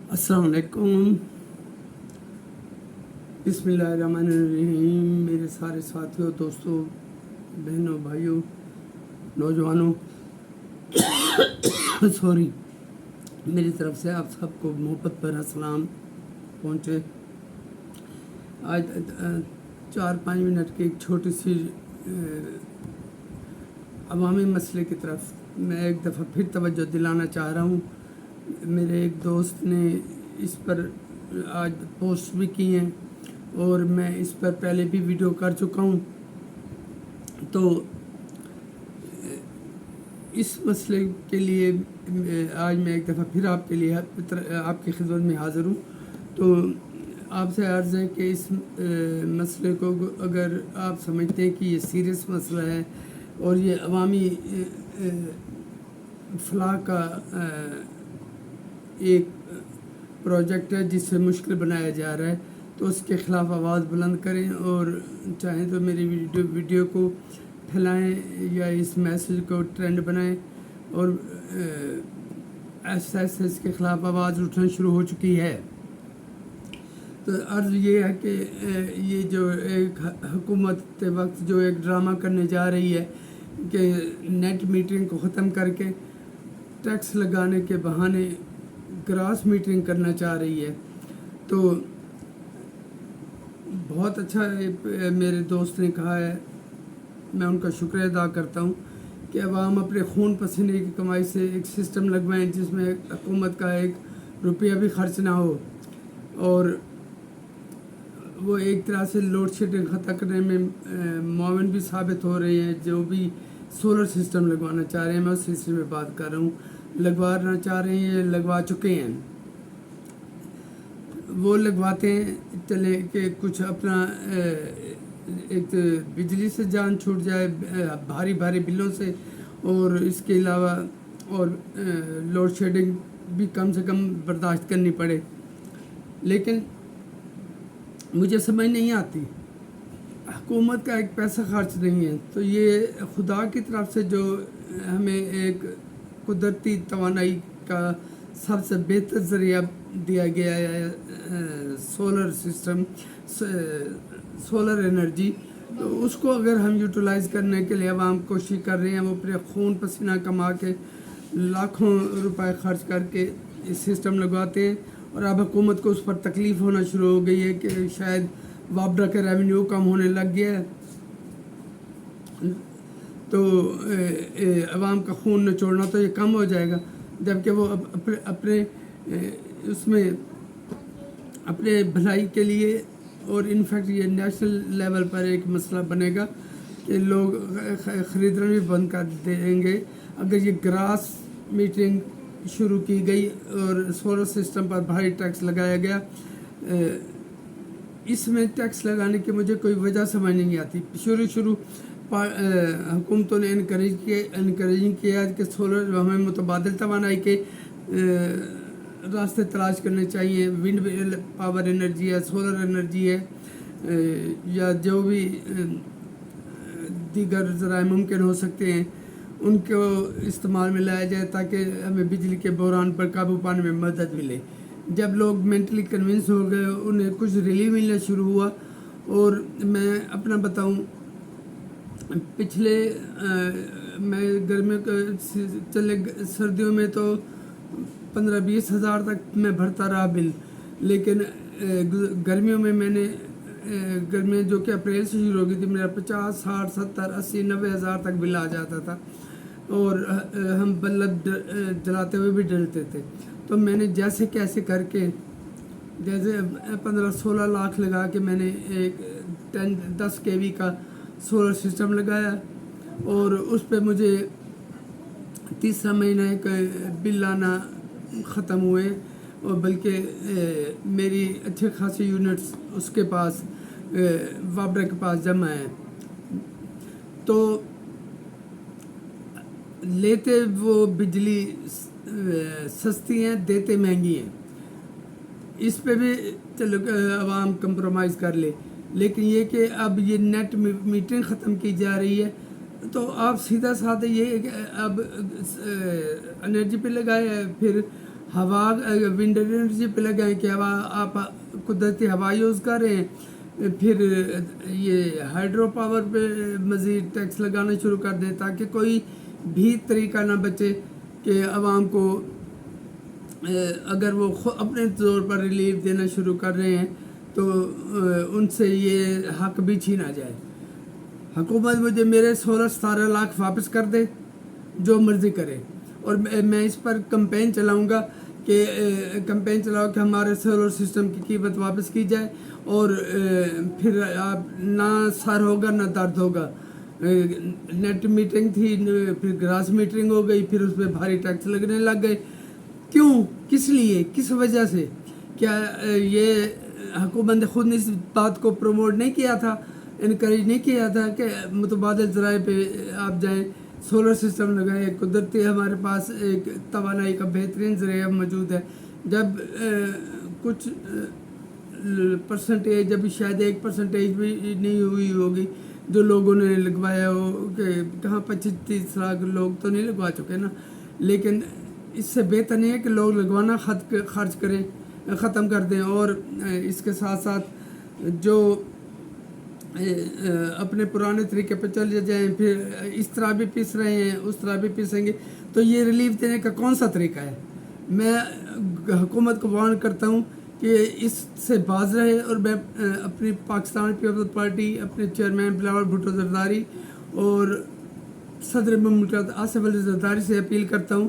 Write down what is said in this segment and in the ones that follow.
अस्सलाम वालेकुम, बिस्मिल्लाहिर्रहमानिर्रहीम। मेरे सारे साथियों, दोस्तों, बहनों, भाइयों, नौजवानों, सॉरी, मेरी तरफ से आप सबको मोहब्बत भरा सलाम पहुँचे। आज 4-5 मिनट की एक छोटी सी अवामी मसले की तरफ मैं एक दफ़ा फिर तवज्जो दिलाना चाह रहा हूँ। मेरे एक दोस्त ने इस पर आज पोस्ट भी की हैं और मैं इस पर पहले भी वीडियो कर चुका हूँ। तो इस मसले के लिए आज मैं एक दफ़ा फिर आपके लिए आपकी खिदमत में हाज़िर हूँ। तो आपसे अर्ज़ है कि इस मसले को अगर आप समझते हैं कि ये सीरियस मसला है और ये अवामी फलाह का एक प्रोजेक्ट है जिससे मुश्किल बनाया जा रहा है, तो उसके ख़िलाफ़ आवाज़ बुलंद करें और चाहें तो मेरी वीडियो को फैलाएं या इस मैसेज को ट्रेंड बनाएं। और ऐसा इसके ख़िलाफ़ आवाज़ उठना शुरू हो चुकी है। तो अर्ज़ ये है कि ये जो एक हुकूमत के वक्त जो एक ड्रामा करने जा रही है कि नेट मीटरिंग को ख़त्म करके टैक्स लगाने के बहाने ग्रास मीटरिंग करना चाह रही है, तो बहुत अच्छा मेरे दोस्त ने कहा है, मैं उनका शुक्रिया अदा करता हूँ कि अब हम अपने खून पसीने की कमाई से एक सिस्टम लगवाएं जिसमें हुकूमत का एक रुपया भी खर्च ना हो। और वो एक तरह से लोड शेडिंग ख़त्म करने में मुआविन भी साबित हो रहे हैं। जो भी सोलर सिस्टम लगवाना चाह रहे हैं, मैं उस सिलसिले में बात कर रहा हूँ, लगवाना चाह रहे हैं, लगवा चुके हैं। वो लगवाते हैं चले कि कुछ अपना एक तो बिजली से जान छूट जाए, भारी भारी बिलों से, और इसके अलावा और लोड शेडिंग भी कम से कम बर्दाश्त करनी पड़े। लेकिन मुझे समझ नहीं आती, हुकूमत का एक पैसा खर्च नहीं है, तो ये खुदा की तरफ से जो हमें एक कुदरती तवानाई का सबसे बेहतर ज़रिया दिया गया है सोलर सिस्टम, सोलर एनर्जी, तो उसको अगर हम यूटिलाइज़ करने के लिए आवाम कोशिश कर रहे हैं, वो अपने खून पसीना कमा के लाखों रुपए खर्च करके इस सिस्टम लगवाते हैं। और अब हुकूमत को उस पर तकलीफ़ होना शुरू हो गई है कि शायद वापडा का रेवेन्यू कम होने लग गया है, तो आवाम का खून निचोड़ना तो ये कम हो जाएगा। जबकि वो अपने उसमें अपने भलाई के लिए, और इनफैक्ट ये नेशनल लेवल पर एक मसला बनेगा कि लोग ख़रीदना भी बंद कर देंगे अगर ये ग्रास मीटरिंग शुरू की गई और सोलर सिस्टम पर भारी टैक्स लगाया गया। इसमें टैक्स लगाने की मुझे कोई वजह समझ नहीं आती। शुरू हुकूमतों ने इनकरेजिंग किया कि सोलर हमें मुतबादिल तवानाई के रास्ते तलाश करने चाहिए। विंड पावर एनर्जी है, सोलर एनर्जी है, या जो भी दीगर ज़राए मुमकिन हो सकते हैं उनको इस्तेमाल में लाया जाए ताकि हमें बिजली के बहरान पर काबू पाने में मदद मिले। जब लोग मेंटली कन्विंस हो गए, उन्हें कुछ रिलीफ मिलना शुरू हुआ। और मैं अपना बताऊं, पिछले मैं गर्मियों के चले सर्दियों में तो 15-20 हज़ार तक मैं भरता रहा बिल, लेकिन गर्मियों में मैंने गर्मियाँ जो कि अप्रैल से शुरू हो गई थी, मेरा 50, 60, 70, 80, 90 हज़ार तक बिल आ जाता था और हम बल्ब जलाते हुए भी डरते थे। तो मैंने जैसे कैसे करके, जैसे 15-16 लाख लगा के मैंने एक 10 kV का सोलर सिस्टम लगाया और उस पर मुझे तीसरा महीना का बिल आना ख़त्म हुए, और बल्कि मेरी अच्छे खासे यूनिट्स उसके पास वापडा के पास जमा है। तो लेते वो बिजली सस्ती हैं, देते महंगी हैं, इस पे भी चलो आवाम कंप्रोमाइज़ कर ले। लेकिन ये कि अब ये नेट मीटरिंग ख़त्म की जा रही है, तो आप सीधा साधा ये अब एनर्जी पे लगाए, फिर ہوا ونڈ انرجی پہ لگائیں کہ ہوا آپ قدرتی ہوا یوز کر رہے ہیں، پھر یہ ہائیڈرو پاور پہ مزید ٹیکس لگانا شروع کر دیں تاکہ کوئی بھی طریقہ نہ بچے کہ عوام کو اگر وہ اپنے طور پر ریلیف دینا شروع کر رہے ہیں تو ان سے یہ حق بھی چھینا جائے۔ حکومت مجھے میرے 16-17 لاکھ واپس کر دے، جو مرضی کرے، اور میں اس پر کمپین چلاؤں گا کہ کہ ہمارے سولر سسٹم کی قیمت واپس کی جائے، اور پھر آپ نہ سر ہوگا نہ درد ہوگا۔ نیٹ میٹرنگ تھی، پھر گراس میٹرنگ ہو گئی، پھر اس پہ بھاری ٹیکس لگنے لگ گئے۔ کیوں؟ کس لیے؟ کس وجہ سے؟ کیا یہ حکومت نے خود نے اس بات کو پروموٹ نہیں کیا تھا، انکریج نہیں کیا تھا کہ متبادل ذرائع پہ آپ جائیں، سولر سسٹم لگائیں؟ قدرتی ہمارے پاس ایک توانائی کا بہترین ذریعہ موجود ہے۔ جب کچھ پرسنٹیج، ابھی شاید 1% بھی نہیں ہوئی ہوگی جو لوگوں نے لگوایا ہو، کہ کہاں 25-30 لاکھ لوگ تو نہیں لگوا چکے نا، لیکن اس سے بہتر نہیں ہے کہ لوگ لگوانا خرچ کریں، ختم کر دیں، اور اس کے ساتھ ساتھ جو اپنے پرانے طریقے پہ چلے جائیں، پھر اس طرح بھی پیس رہے ہیں اس طرح بھی پیسیں گے، تو یہ ریلیف دینے کا کون سا طریقہ ہے؟ میں حکومت کو وارن کرتا ہوں کہ اس سے باز رہے، اور میں اپنی پاکستان پیپلز پارٹی، اپنے چیئرمین بلاول بھٹو زرداری اور صدر مملکت آصف علی زرداری سے اپیل کرتا ہوں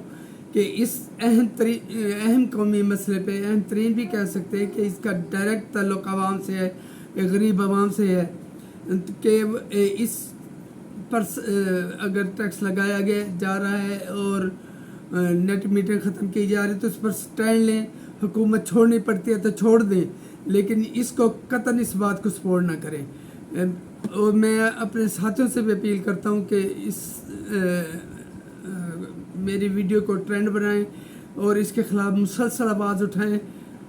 کہ اس اہم قومی مسئلے پہ، اہم ترین بھی کہہ سکتے ہیں کہ اس کا ڈائریکٹ تعلق عوام سے ہے، غریب عوام سے ہے، کہ اس پر اگر ٹیکس لگایا جا رہا ہے اور نیٹ میٹر ختم کی جا رہی ہے تو اس پر سٹینڈ لیں۔ حکومت چھوڑنی پڑتی ہے تو چھوڑ دیں، لیکن اس کو قطعاً اس بات کو سپورٹ نہ کریں۔ اور میں اپنے ساتھیوں سے بھی اپیل کرتا ہوں کہ اس میری ویڈیو کو ٹرینڈ بنائیں اور اس کے خلاف مسلسل آواز اٹھائیں۔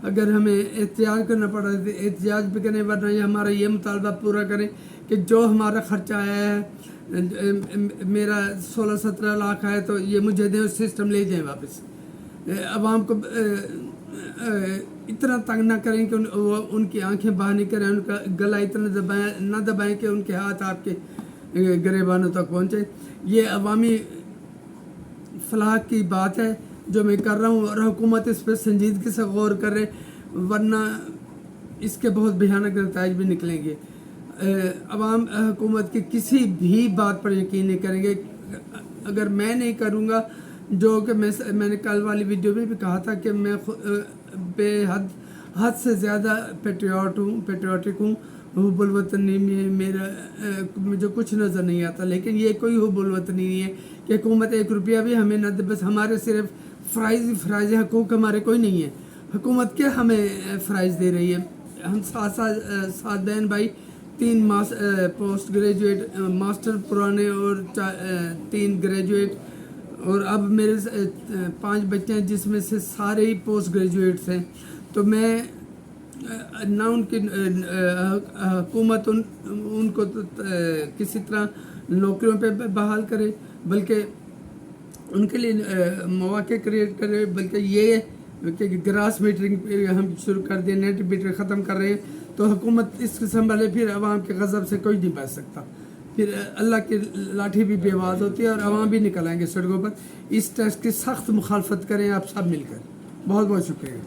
اگر ہمیں احتجاج کرنا پڑا تو احتجاج بھی کریں، ورنہ یہ ہمارا یہ مطالبہ پورا کریں کہ جو ہمارا خرچہ آیا ہے، میرا 16-17 لاکھ آیا تو یہ مجھے دیں، سسٹم لے جائیں واپس۔ عوام کو اتنا تنگ نہ کریں کہ ان کی آنکھیں باہر نہیں کریں، ان کا گلا اتنا نہ دبائیں کہ ان کے ہاتھ آپ کے گریبانوں تک پہنچے۔ یہ عوامی فلاح کی بات ہے جو میں کر رہا ہوں، اور حکومت اس پہ سنجیدگی سے غور کرے، ورنہ اس کے بہت بھیانک نتائج بھی نکلیں گے۔ عوام حکومت کی کسی بھی بات پر یقین نہیں کریں گے اگر میں نہیں کروں گا، جو کہ میں نے کل والی ویڈیو میں بھی کہا تھا کہ میں بے حد سے زیادہ پیٹریوٹک ہوں، حب الوطنی میں میرا مجھے کچھ نظر نہیں آتا، لیکن یہ کوئی حب الوطنی نہیں ہے کہ حکومت 1 روپیہ بھی ہمیں نہ دے، بس ہمارے صرف فرائض حقوق ہمارے کوئی نہیں ہے۔ حکومت کیا ہمیں فرائض دے رہی ہے؟ ہم سات بہن بھائی، 3 پوسٹ گریجویٹ ماسٹر پرانے اور 3 گریجویٹ، اور اب میرے 5 بچے ہیں جس میں سے سارے ہی پوسٹ گریجویٹس ہیں، تو میں نہ ان کی حکومت ان کو کسی طرح نوکریوں پہ بحال کرے، بلکہ ان کے لیے مواقع کریٹ کرے، بلکہ یہ کہ گراس میٹرنگ ہم شروع کر دیں، نیٹ میٹر ختم کر رہے ہیں، تو حکومت اس قسم والے پھر عوام کے غضب سے کوئی نہیں بچ سکتا، پھر اللہ کی لاٹھی بھی بے آواز ہوتی ہے اور عوام بھی نکل آئیں گے سڑکوں پر۔ اس ٹیکس کی سخت مخالفت کریں آپ سب مل کر۔ بہت بہت شکریہ۔